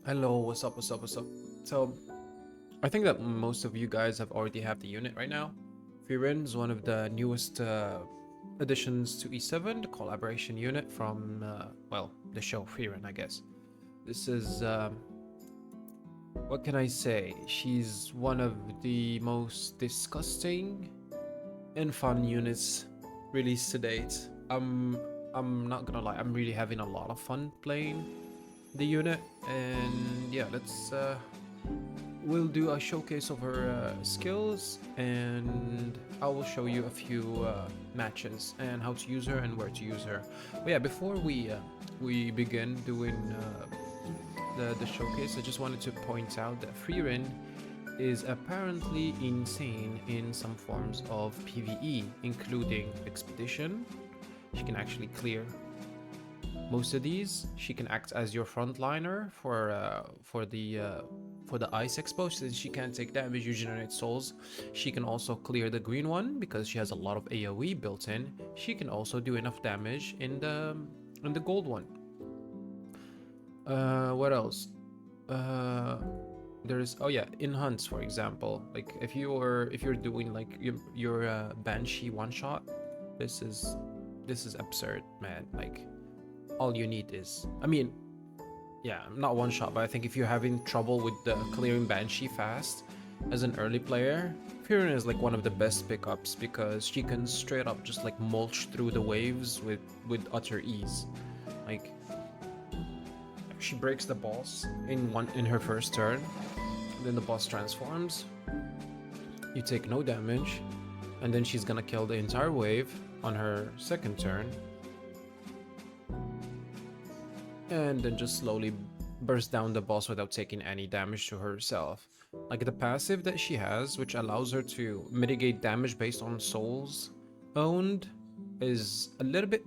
Hello, what's up, what's up, what's up? So, I think that most of you guys have already have the unit right now. Frieren is one of the newest additions to E7, the collaboration unit from, well, the show Frieren, I guess. This is, what can I say? She's one of the most disgusting and fun units released to date. I'm not gonna lie, I'm really having a lot of fun playing the unit, and yeah, we'll do a showcase of her skills, and I will show you a few matches and how to use her and where to use her. But yeah, before we begin doing the showcase, I just wanted to point out that Frieren is apparently insane in some forms of PvE, including Expedition. She can actually clear most of these. She can act as your frontliner for the ice expo, since she can't take damage, you generate souls. She can also clear the green one because she has a lot of AoE built in. She can also do enough damage in the gold one. What else? Uh, there's, oh yeah, in hunts, for example, like if you're doing like your Banshee one shot, this is absurd, man. Like, all you need is, I mean, yeah, not one shot, but I think if you're having trouble with the clearing Banshee fast as an early player, Frieren is like one of the best pickups because she can straight up just like mulch through the waves with utter ease. Like, she breaks the boss in her first turn, then the boss transforms, you take no damage, and then she's gonna kill the entire wave on her second turn, and then just slowly burst down the boss without taking any damage to herself. Like the passive that she has, which allows her to mitigate damage based on souls owned, is a little bit,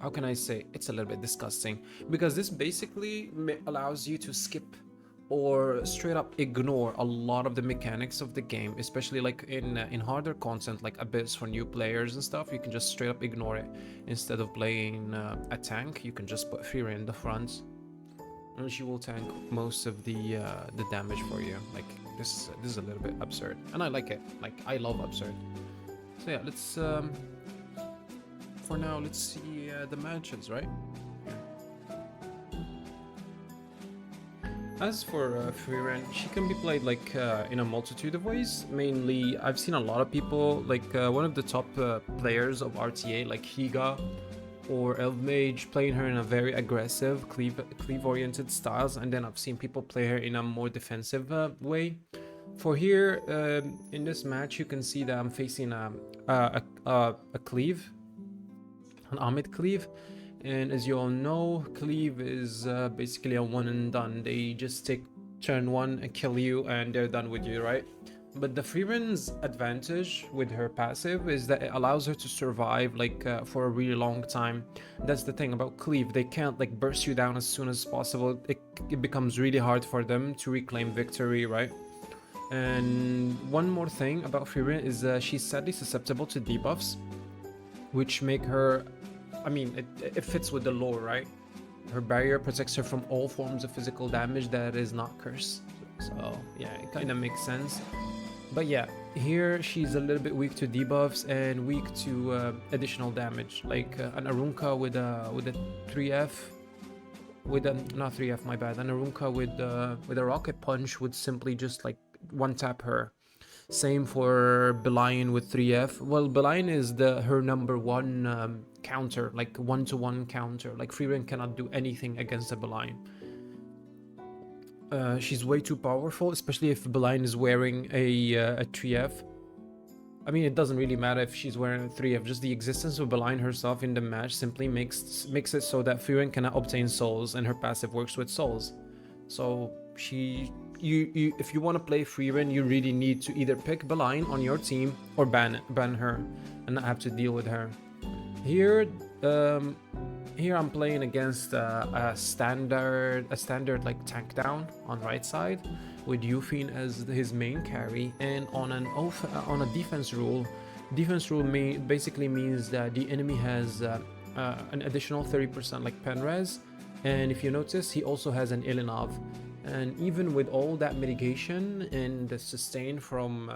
how can I say, it's a little bit disgusting, because this basically allows you to skip or straight up ignore a lot of the mechanics of the game, especially like in harder content like Abyss for new players and stuff. You can just straight up ignore it. Instead of playing a tank, you can just put Fury in the front, and she will tank most of the damage for you. Like, this is a little bit absurd, and I like it. Like, I love absurd. So yeah, let's for now, let's see the matches, right? As for Frieren, she can be played like in a multitude of ways. Mainly, I've seen a lot of people, like one of the top players of RTA, like Higa or Elf Mage, playing her in a very aggressive, cleave-oriented styles, and then I've seen people play her in a more defensive way. For here, in this match, you can see that I'm facing a cleave, an Amit cleave, and as you all know, cleave is basically a one and done. They just take turn one and kill you, and they're done with you, right? But the Freeman's advantage with her passive is that it allows her to survive like for a really long time. That's the thing about cleave. They can't like burst you down as soon as possible. It becomes really hard for them to reclaim victory, right? And one more thing about Frieren is she's sadly susceptible to debuffs, which make her, I mean, it fits with the lore, right? Her barrier protects her from all forms of physical damage that is not curse. So yeah, it kind of makes sense. But yeah, here she's a little bit weak to debuffs and weak to additional damage, like an Arunka with a 3F, with a, not 3F, my bad, an Arunka with a rocket punch would simply just like one tap her. Same for Belian with 3F. Well, Belian is her number one counter, like one-to-one counter. Like, Frieren cannot do anything against a Belian. She's way too powerful, especially if Belian is wearing a 3F. I mean, it doesn't really matter if she's wearing a 3F, just the existence of Belian herself in the match simply makes it so that Frieren cannot obtain souls, and her passive works with souls. So you if you want to play Frieren, you really need to either pick Belian on your team or ban her and not have to deal with her. Here, here I'm playing against a standard like tank down on right side with Yufin as his main carry, and on a defense rule. Defense rule basically means that the enemy has an additional 30% like pen res, And if you notice, he also has an Ilinov. And even with all that mitigation and the sustain from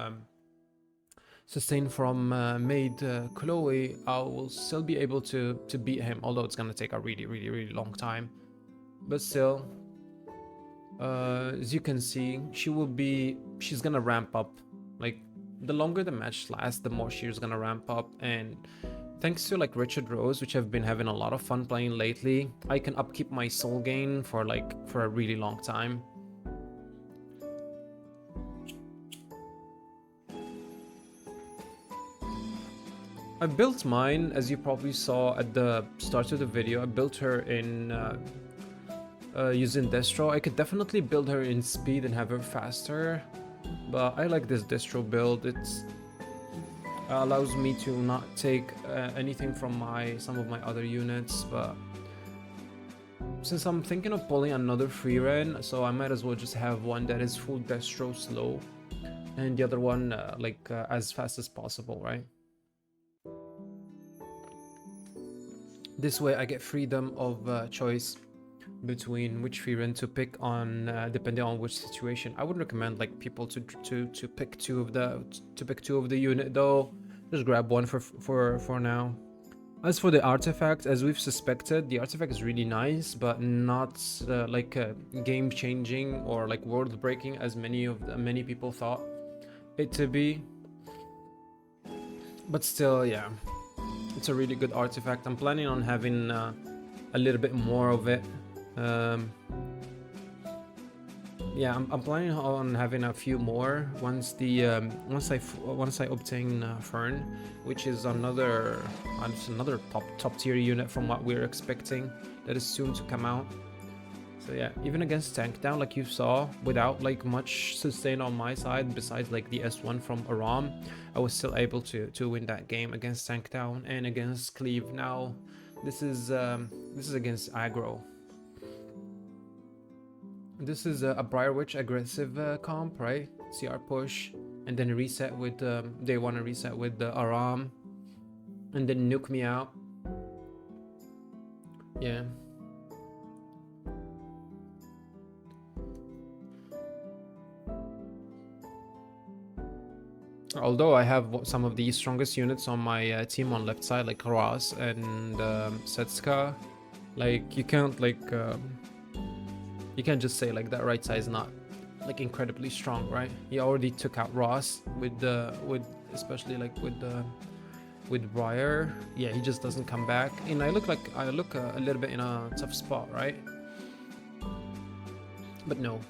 Maid Chloe, I will still be able to beat him, although it's gonna take a really long time. But still, as you can see, she's gonna ramp up. Like, the longer the match lasts, the more she's gonna ramp up. And thanks to like Richard Rose, which I've been having a lot of fun playing lately, I can upkeep my soul gain for a really long time. I built mine, as you probably saw at the start of the video. I built her in using Destro. I could definitely build her in speed and have her faster, but I like this Destro build. It allows me to not take anything from some of my other units, but since I'm thinking of pulling another Frieren, so I might as well just have one that is full Destro slow, and the other one as fast as possible, right? This way I get freedom of choice between which Frieren to pick on, depending on which situation. I would recommend like people to pick two of the unit though. Just grab one for now. As for the artifact, as we've suspected, the artifact is really nice, but not like game changing or like world breaking as many people thought it to be. But still, yeah. It's a really good artifact. I'm planning on having a little bit more of it. Yeah, I'm planning on having a few more once I obtain Fern, which is another top tier unit from what we're expecting that is soon to come out. So yeah, even against tank down, like you saw, without like much sustain on my side, besides like the S1 from Aram, I was still able to win that game against tank down and against cleave. Now, this is against aggro. This is a Briar Witch aggressive comp, right? CR push, and then reset with they want to reset with the Aram, and then nuke me out. Yeah. Although I have some of the strongest units on my team on left side, like Ross and Setska, like you can't just say like that right side is not like incredibly strong, right? He already took out Ross with especially like with Briar. Yeah, he just doesn't come back, and I look a little bit in a tough spot, right? But no.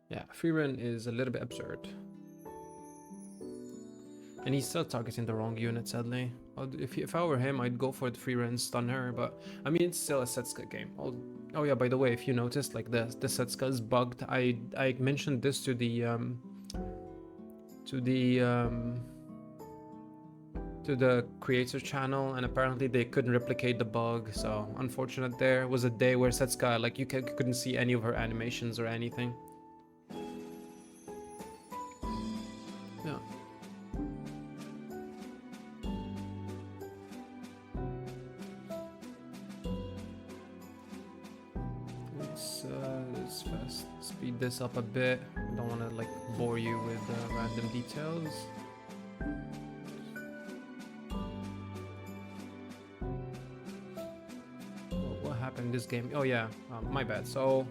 Yeah, Frieren is a little bit absurd. And he's still targeting the wrong unit, sadly. If I were him, I'd go for the Frieren, stun her, but I mean, it's still a Setska game. Oh yeah, by the way, if you noticed, like the Setska is bugged. I mentioned this to the creator channel, and apparently they couldn't replicate the bug, so unfortunate. There was a day where Setska, like, you couldn't see any of her animations or anything. Yeah. Let's fast speed this up a bit. I don't want to like bore you with random details. What happened this game? Oh yeah, my bad. So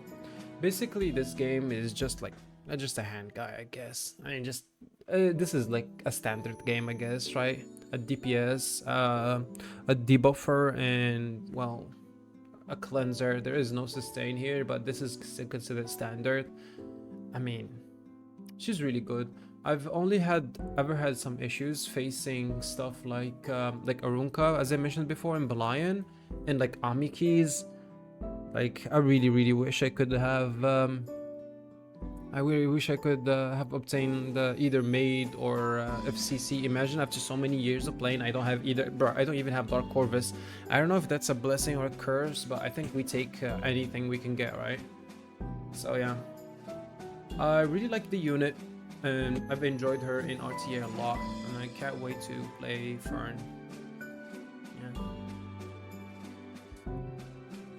basically this game is just like just a hand guy, I guess. I mean, just this is like a standard game, I guess, right? A DPS, a debuffer, and well, a cleanser. There is no sustain here, but this is still considered standard. I mean, she's really good. I've only ever had some issues facing stuff like Arunka, as I mentioned before, in Belian, and like Amikis. Like, I really wish I could have I really wish I could have obtained either Maid or FCC. Imagine after so many years of playing, I don't have either. Bro, I don't even have Dark Corvus. I don't know if that's a blessing or a curse, but I think we take anything we can get, right? So yeah, I really like the unit. and I've enjoyed her in RTA a lot, and I can't wait to play Fern. Yeah.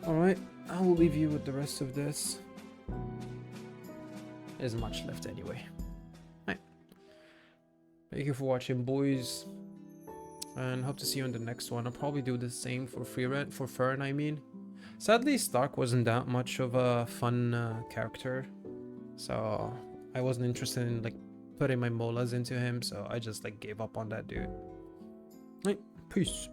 Alright, I will leave you with the rest of this. There's much left anyway. Right. Thank you for watching, boys. And hope to see you in the next one. I'll probably do the same for Fern, I mean. Sadly, Stark wasn't that much of a fun character. So I wasn't interested in like putting my molas into him, so I just like gave up on that dude. Right, peace.